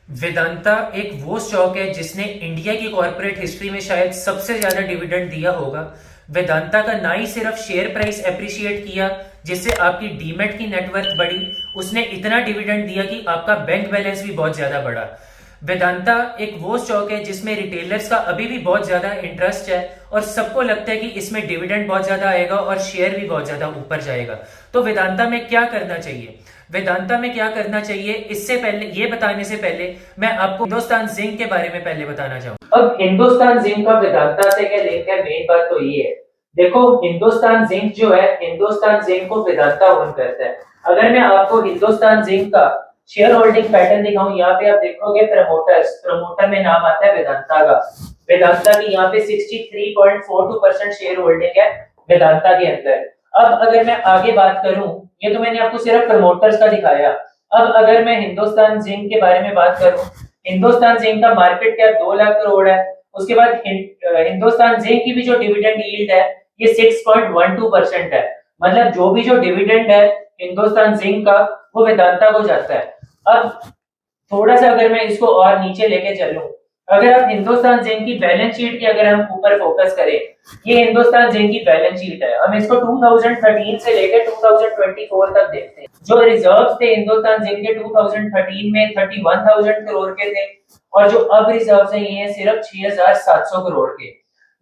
वेदांता एक वो स्टॉक है जिसने इंडिया की कॉर्पोरेट हिस्ट्री में शायद सबसे ज्यादा डिविडेंड दिया होगा। वेदांता का ना ही सिर्फ शेयर प्राइस एप्रिशिएट किया जिससे आपकी डीमेट की नेटवर्थ बढ़ी, उसने इतना डिविडेंड दिया कि आपका बैंक बैलेंस भी बहुत ज्यादा बढ़ा। वेदांता एक वो स्टॉक है जिसमें रिटेलर्स का अभी भी बहुत ज्यादा इंटरेस्ट है और सबको लगता है कि इसमें डिविडेंड बहुत ज्यादा आएगा और शेयर भी बहुत ज्यादा ऊपर जाएगा। तो वेदांता में क्या करना चाहिए, वेदांता में क्या करना चाहिए, इससे पहले ये बताने से पहले मैं आपको हिंदुस्तान जिंक के बारे में पहले बताना चाहूंगा। अब हिंदुस्तान जिंक का वेदांता से क्या लिंक है, मेन बात तो ये है। देखो, हिंदुस्तान जिंक जो है, हिंदुस्तान जिंक को वेदांता ओन करता है। अगर मैं आपको हिंदुस्तान जिंक का शेयर होल्डिंग पैटर्न दिखाऊं, यहाँ पे आप देखोगे प्रमोटर्स, प्रमोटर में नाम आता है वेदांता का। वेदांता की यहाँ पे 63.42% शेयर होल्डिंग है वेदांता के अंदर। अब अगर मैं आगे बात करूं, ये तो मैंने आपको सिर्फ प्रमोटर्स का दिखाया। अब अगर मैं हिंदुस्तान जिंक के बारे में बात करूं, हिंदुस्तान जिंक का मार्केट कैप 2 लाख करोड़ है। उसके बाद हिंदुस्तान जिंक की भी जो डिविडेंड यील्ड है ये 6.12% है। मतलब जो भी जो डिविडेंड है हिंदुस्तान जिंक का वो वेदांता को जाता है। अब थोड़ा सा अगर मैं इसको और नीचे लेके चलूं, अगर आप हिंदुस्तान जिंक की बैलेंस शीट की अगर हम ऊपर फोकस करें, ये हिंदुस्तान जिंक की बैलेंस शीट है। हम इसको 2013 से लेकर 2024 तक देखते हैं। जो रिजर्व्स थे हिंदुस्तान जिंक के 2013 में 31,000 करोड़ के थे और जो अब रिजर्व्स हैं ये सिर्फ 6,700 करोड़ के।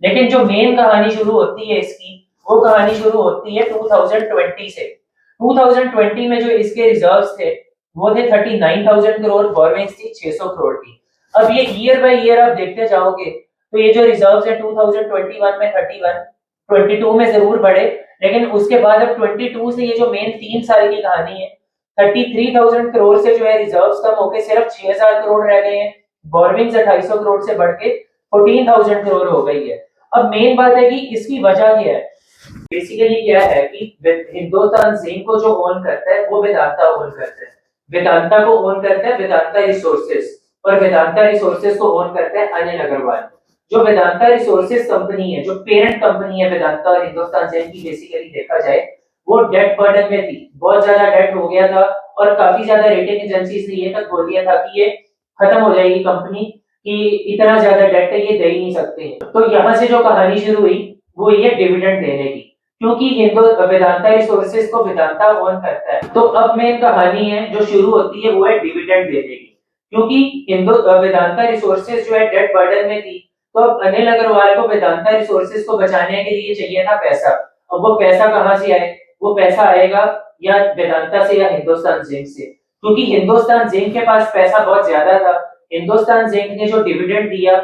लेकिन जो मेन कहानी शुरू होती है इसकी, वो कहानी शुरू होती है 2020 से। 2020 में जो इसके रिजर्व्स थे वो थे 39,000 करोड़, बोरोइंग्स थी 600 करोड़ की। अब ये ईयर बाय ईयर आप देखते जाओगे तो ये जो रिजर्व्स है 2021 में 31, 22 में जरूर बढ़े, लेकिन उसके बाद अब 22 से ये जो मेन 3 साल की कहानी है, 33,000 करोड़ से जो है रिजर्व्स कम होकर सिर्फ 6,000 करोड़ रह गए हैं। बोरोइंग्स 250 करोड़ से बढ़ के 14,000 करोड़ हो गई है। अब मेन बात है कि इसकी वजह क्या है। बेसिकली क्या है कि हिंदुस्तान जिंक को जो ओन करता है वो वेदांता ओन करता है। वेदांता को ओन करता है वेदांता रिसोर्सेज, और वेदांता रिसोर्सेज को ओन करता है अनिल अग्रवाल। जो वेदांता रिसोर्सेज कंपनी है, जो पेरेंट कंपनी है वेदांता और हिंदुस्तान जिंक की, बेसिकली देखा जाए वो डेट बर्डन में थी, बहुत ज्यादा डेट हो गया था और काफी ज्यादा रेटिंग एजेंसीज ने ये तक बोल दिया था कि ये खत्म हो जाएगी कंपनी, कि इतना ज्यादा डेट है ये दे ही नहीं सकते। तो यहाँ से जो कहानी शुरू हुई वो ये डिविडेंड देने की, क्योंकि हिंदू वेदांता रिसोर्सेज को वेदांता ओन करता है। तो अब मेन कहानी है जो शुरू होती है वो है डिविडेंड देने की। क्योंकि हिंदू वेदांता रिसोर्सेज जो है डेट बर्डन में थी, तो अब अनिल अग्रवाल को वेदांता रिसोर्सेज को बचाने के लिए चाहिए था पैसा। अब वो पैसा कहाँ से आए, वो पैसा आएगा या वेदांता से या हिंदुस्तान जिंक से। क्योंकि हिंदुस्तान जिंक के पास पैसा बहुत ज्यादा था, हिंदुस्तान जिंक ने जो डिविडेंड दिया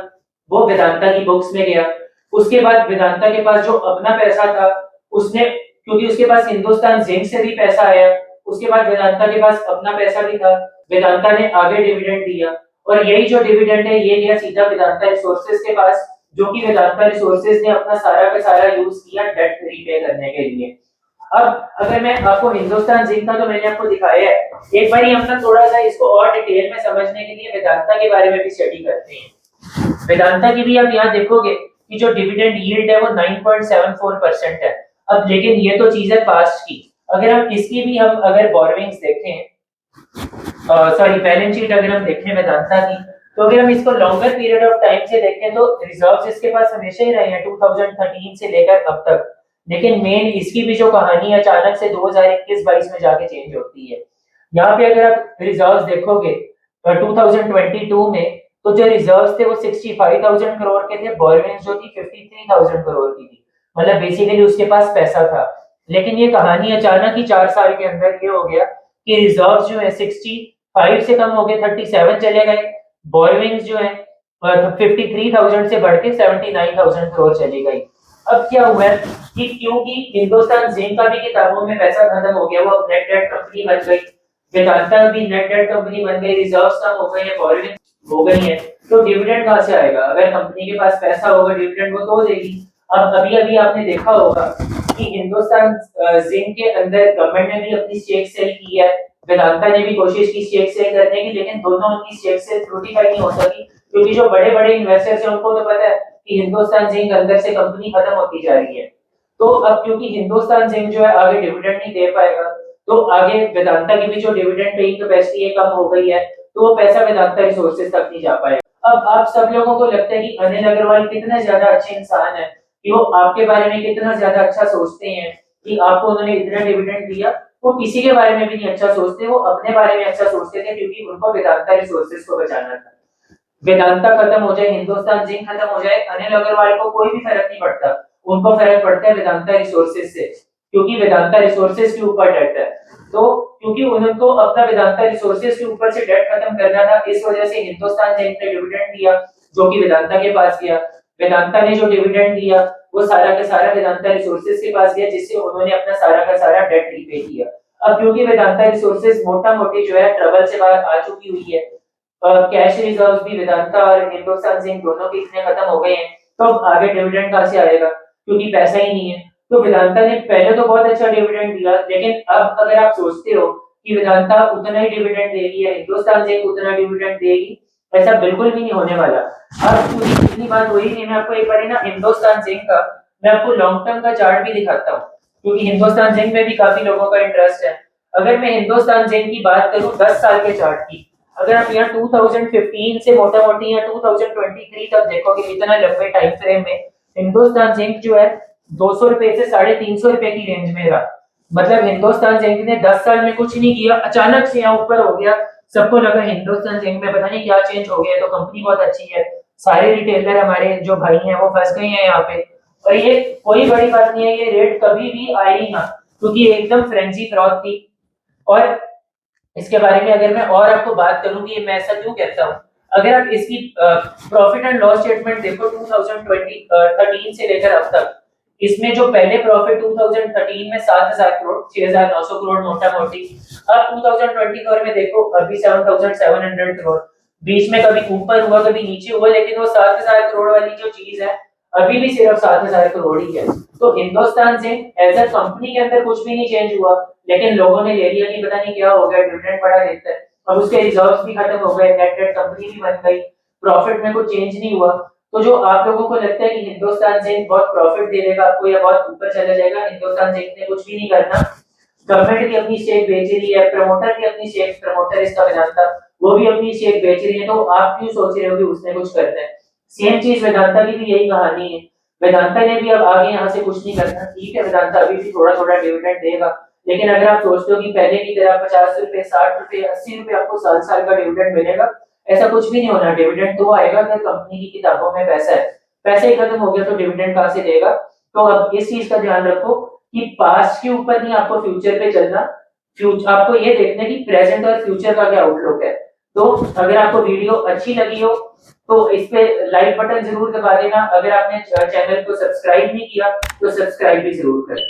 वो वेदांता की बुक्स में गया। उसके बाद वेदांता के पास जो अपना पैसा था उसने, क्योंकि उसके पास हिंदुस्तान जिंक से भी पैसा आया, उसके बाद वेदांता के पास अपना पैसा भी था, वेदांता ने आगे डिविडेंड दिया और यही जो डिविडेंड है ये गया सीधा वेदांता रिसोर्सेज के पास, जो कि वेदांता रिसोर्सेज ने अपना सारा का सारा यूज किया डेट रीपे करने के लिए। अब अगर मैं आपको हिंदुस्तान जिंक का तो मैंने आपको दिखाया है, एक बार हम ना थोड़ा सा इसको और डिटेल में समझने के लिए वेदांता के बारे में भी स्टडी करते हैं। वेदांता की भी आप यहाँ देखोगे कि जो डिविडेंड यील्ड है वो 9.74% है। अब लेकिन ये तो चीज है पास्ट की। अगर हम इसकी भी हम अगर बोरोइंग्स देखें, सॉरी बैलेंस शीट अगर हम देखें वेदांता की, तो अगर हम इसको लॉन्गर पीरियड ऑफ टाइम से देखें तो रिजर्व्स इसके पास हमेशा ही रहे हैं 2013 से लेकर अब तक। लेकिन मेन इसकी भी जो कहानी अचानक से 2021-22 में जाके चेंज होती है। यहाँ पे अगर आप रिजर्व्स देखोगे 2022 में, तो जो रिजर्व्स थे वो 65,000 करोड़ के थे, बोरोइंग्स जो थी 53,000 करोड़ की थी। मतलब बेसिकली उसके पास पैसा था। लेकिन ये कहानी अचानक ही 4 साल के अंदर ये हो गया कि रिजर्व्स जो है 65 से कम हो गए 37 चले गए, बोरोइंग्स जो है 53,000 से बढ़ के 79,000 करोड़ चली गई। अब क्या हुआ है कि क्योंकि हिंदुस्तान जिंक का भी किताबों में पैसा खत्म हो गया, वो अब नेट डेट कंपनी बन गई, वेदांता भी नेट डेट कंपनी बन गई, रिजर्व्स कम हो गए हैं, बोरोइंग हो गई है, तो डिविडेंड कहां से आएगा। अगर कंपनी के पास पैसा होगा डिविडेंड वो तो देगी। अब अभी अभी आपने देखा होगा कि हिंदुस्तान जिंक के अंदर गवर्नमेंट ने भी अपनी स्टेक सेल की है, वेदांता ने भी कोशिश की स्टेक सेल करने की, लेकिन दोनों उनकी स्टेक सेल फ्रूटिफाई नहीं हो सकी, क्योंकि जो बड़े बड़े इन्वेस्टर्स हैं उनको तो पता है कि हिंदुस्तान जिंक अंदर से कंपनी खत्म होती जा रही है। तो अब क्योंकि हिंदुस्तान जिंक जो है आगे डिविडेंड नहीं दे पाएगा, तो आगे वेदांता की भी जो डिविडेंड पेइंग कैपेसिटी है कम हो गई है, तो वो पैसा वेदांता रिसोर्सेज तक नहीं जा पाएगा। अब आप सब लोगों को लगता है कि अनिल अग्रवाल कितना ज्यादा अच्छे इंसान है, कि वो आपके बारे में कितना ज्यादा अच्छा सोचते हैं, कि आपको उन्होंने इतना डिविडेंड दिया। वो किसी के बारे में भी नहीं अच्छा सोचते, वो अपने बारे में अच्छा सोचते थे, क्योंकि उनको वेदांता रिसोर्सेज को बचाना था। वेदांता खत्म हो जाए, हिंदुस्तान जिंक खत्म हो जाए, अनिल अग्रवाल को कोई भी फर्क नहीं पड़ता, उनको फर्क पड़ता है वेदांता रिसोर्सेज से, क्योंकि वेदांता रिसोर्सेज के ऊपर डेट है। तो क्योंकि उनको अपना वेदांता रिसोर्सेज के ऊपर से डेट खत्म करना था, इस वजह से हिंदुस्तान जिंक ने डिविडेंड दिया जो कि वेदांता के पास गया। वेदांता ने जो डिविडेंड दिया वो सारा का सारा वेदांता रिसोर्सेज के पास गया, जिससे उन्होंने अपना सारा का सारा डेट रीपे किया। अब क्योंकि वेदांता रिसोर्सेज मोटा मोटी जो है ट्रबल से बाहर आ चुकी हुई है, कैश रिजर्व्स भी वेदांता और हिंदुस्तान जिंक दोनों के इतने खत्म हो गए हैं, तो अब आगे डिविडेंड कहां से आएगा, क्योंकि पैसा ही नहीं है। तो वेदांता ने पहले तो बहुत अच्छा डिविडेंड दिया, लेकिन अब अगर आप सोचते हो कि वेदांता उतना ही डिविडेंड देगी या हिंदुस्तान जिंक उतना डिविडेंड देगी, ऐसा बिल्कुल भी नहीं होने वाला। अब पूरी इतनी बात हुई नहीं, मैं आपको एक बार ना हिंदुस्तान जिंक का मैं आपको लॉन्ग टर्म का चार्ट भी दिखाता हूँ, क्योंकि हिंदुस्तान जिंक में भी काफी लोगों का इंटरेस्ट है। अगर मैं हिंदुस्तान जिंक की बात करूं 10 साल के चार्ट की, अगर आप यहाँ 2015 से मोटा मोटी या 2023 तक देखोगे, इतना लंबे टाइम फ्रेम में हिंदुस्तान जिंक जो है 200 रुपए से 350 रुपए की रेंज में रहा। मतलब हिंदुस्तान जिंक ने 10 साल में कुछ नहीं किया, अचानक से यहाँ ऊपर हो गया। सबको लगा हिंदुस्तान जिंक में पता नहीं क्या चेंज हो गया, तो कंपनी बहुत अच्छी है, सारे रिटेलर हमारे जो भाई हैं वो फंस गए हैं यहाँ पे। और ये कोई बड़ी बात नहीं है, ये रेट कभी भी आई ना, क्योंकि एकदम फ्रेंजी फ्रॉड थी। और इसके बारे में अगर मैं और आपको बात करूं कि मैं ऐसा क्यों कहता हूं, अगर आप इसकी प्रॉफिट एंड लॉस स्टेटमेंट देखो 2013 से लेकर अब तक, इसमें जो पहले प्रॉफिट 2013 में 7000 करोड़ 6900 करोड़ मोटा मोटी, अब 2024 में देखो अभी 7700 करोड़, बीच में कभी ऊपर हुआ कभी नीचे हुआ, लेकिन वो 7000 करोड़ वाली जो चीज है अभी भी सिर्फ 7000 करोड़ ही है। तो हिंदुस्तान से एज अ कंपनी के अंदर कुछ भी नहीं चेंज हुआ, लेकिन लोगों ने ले लिया कि पता नहीं क्या हो गया, डिविडेंड बड़ा देता है, अब उसके रिजर्व्स भी खत्म हो गए, नेट डेट कंपनी भी बन गई, प्रॉफिट में कुछ चेंज नहीं हुआ। तो जो आप लोगों को लगता है कि हिंदुस्तान जिंक बहुत प्रॉफिट दे देगा आपको या बहुत ऊपर चला जाएगा, हिंदुस्तान जिंक ने कुछ भी नहीं करना। गवर्नमेंट भी अपनी स्टेक बेच रही है, प्रमोटर भी अपनी स्टेक, प्रमोटर इसका वेदांता, वो भी अपनी स्टेक बेच रही है, तो आप क्यों सोच रहे हो कि उसने कुछ करना है। सेम चीज वेदांता की भी यही कहानी है, वेदांता ने भी अब आगे यहाँ से कुछ नहीं करना। ठीक है, वेदांता अभी भी थोड़ा थोड़ा डिविडेंड देगा, लेकिन अगर आप सोचते हो कि पहले की तरह 50 रुपए 60 रुपए 80 रुपए आपको साल साल का डिविडेंड मिलेगा, ऐसा कुछ भी नहीं होना। डिविडेंड तो आएगा अगर कंपनी की किताबों में पैसा है, पैसा ही खत्म हो गया तो डिविडेंड कहां से देगा। तो अब इस चीज का ध्यान रखो कि पास्ट के ऊपर नहीं आपको फ्यूचर पे चलना, फ्यूचर आपको ये देखना कि प्रेजेंट और फ्यूचर का क्या आउटलुक है। तो अगर आपको वीडियो अच्छी लगी हो तो इस पे लाइक बटन जरूर दबा देना, अगर आपने चैनल को सब्सक्राइब नहीं किया तो सब्सक्राइब भी जरूर करें।